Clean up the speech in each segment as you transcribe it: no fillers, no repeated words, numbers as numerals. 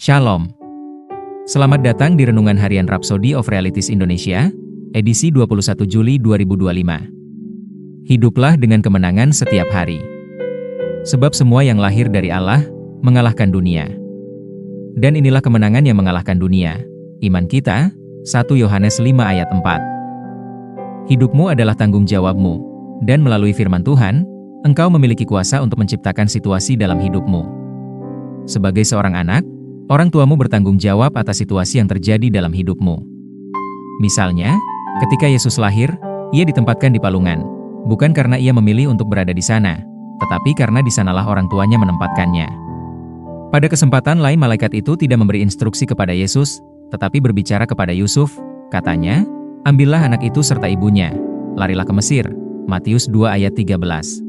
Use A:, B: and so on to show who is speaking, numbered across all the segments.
A: Shalom. Selamat datang di Renungan Harian Rhapsody of Realities Indonesia, edisi 21 Juli 2025. Hiduplah dengan kemenangan setiap hari. Sebab semua yang lahir dari Allah, mengalahkan dunia. Dan inilah kemenangan yang mengalahkan dunia, iman kita, 1 Yohanes 5 ayat 4. Hidupmu adalah tanggung jawabmu, dan melalui firman Tuhan, engkau memiliki kuasa untuk menciptakan situasi dalam hidupmu. Sebagai seorang anak, orang tuamu bertanggung jawab atas situasi yang terjadi dalam hidupmu. Misalnya, ketika Yesus lahir, ia ditempatkan di palungan, bukan karena ia memilih untuk berada di sana, tetapi karena di sanalah orang tuanya menempatkannya. Pada kesempatan lain malaikat itu tidak memberi instruksi kepada Yesus, tetapi berbicara kepada Yusuf, katanya, "Ambillah anak itu serta ibunya, larilah ke Mesir." Matius 2 ayat 13.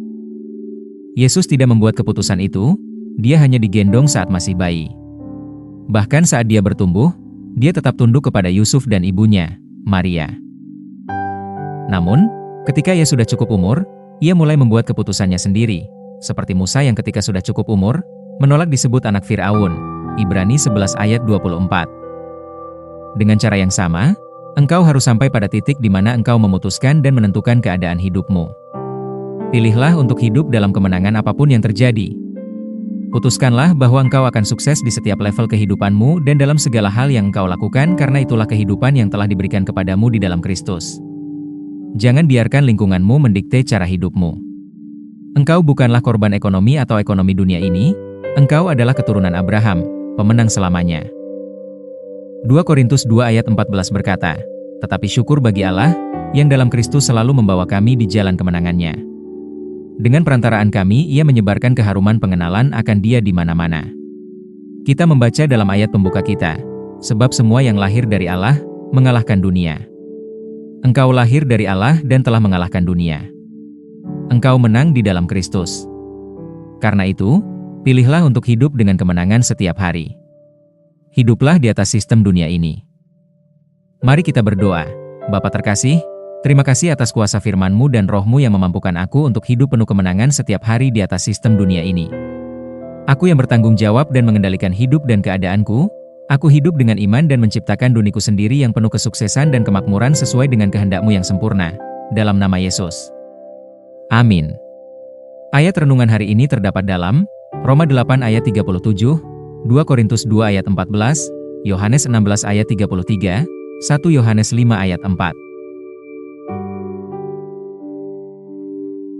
A: Yesus tidak membuat keputusan itu, dia hanya digendong saat masih bayi. Bahkan saat dia bertumbuh, dia tetap tunduk kepada Yusuf dan ibunya, Maria. Namun, ketika ia sudah cukup umur, ia mulai membuat keputusannya sendiri, seperti Musa yang ketika sudah cukup umur, menolak disebut anak Fir'aun, Ibrani 11 ayat 24. Dengan cara yang sama, engkau harus sampai pada titik di mana engkau memutuskan dan menentukan keadaan hidupmu. Pilihlah untuk hidup dalam kemenangan apapun yang terjadi. Putuskanlah bahwa engkau akan sukses di setiap level kehidupanmu dan dalam segala hal yang engkau lakukan karena itulah kehidupan yang telah diberikan kepadamu di dalam Kristus. Jangan biarkan lingkunganmu mendikte cara hidupmu. Engkau bukanlah korban ekonomi atau ekonomi dunia ini, engkau adalah keturunan Abraham, pemenang selamanya. 2 Korintus 2 ayat 14 berkata, "Tetapi syukur bagi Allah, yang dalam Kristus selalu membawa kami di jalan kemenangannya. Dengan perantaraan kami, ia menyebarkan keharuman pengenalan akan dia di mana-mana." Kita membaca dalam ayat pembuka kita, "Sebab semua yang lahir dari Allah, mengalahkan dunia." Engkau lahir dari Allah dan telah mengalahkan dunia. Engkau menang di dalam Kristus. Karena itu, pilihlah untuk hidup dengan kemenangan setiap hari. Hiduplah di atas sistem dunia ini. Mari kita berdoa. Bapa terkasih, terima kasih atas kuasa firman-Mu dan Roh-Mu yang memampukan aku untuk hidup penuh kemenangan setiap hari di atas sistem dunia ini. Aku yang bertanggung jawab dan mengendalikan hidup dan keadaanku, aku hidup dengan iman dan menciptakan duniku sendiri yang penuh kesuksesan dan kemakmuran sesuai dengan kehendak-Mu yang sempurna. Dalam nama Yesus. Amin. Ayat renungan hari ini terdapat dalam Roma 8 ayat 37, 2 Korintus 2 ayat 14, Yohanes 16 ayat 33, 1 Yohanes 5 ayat 4.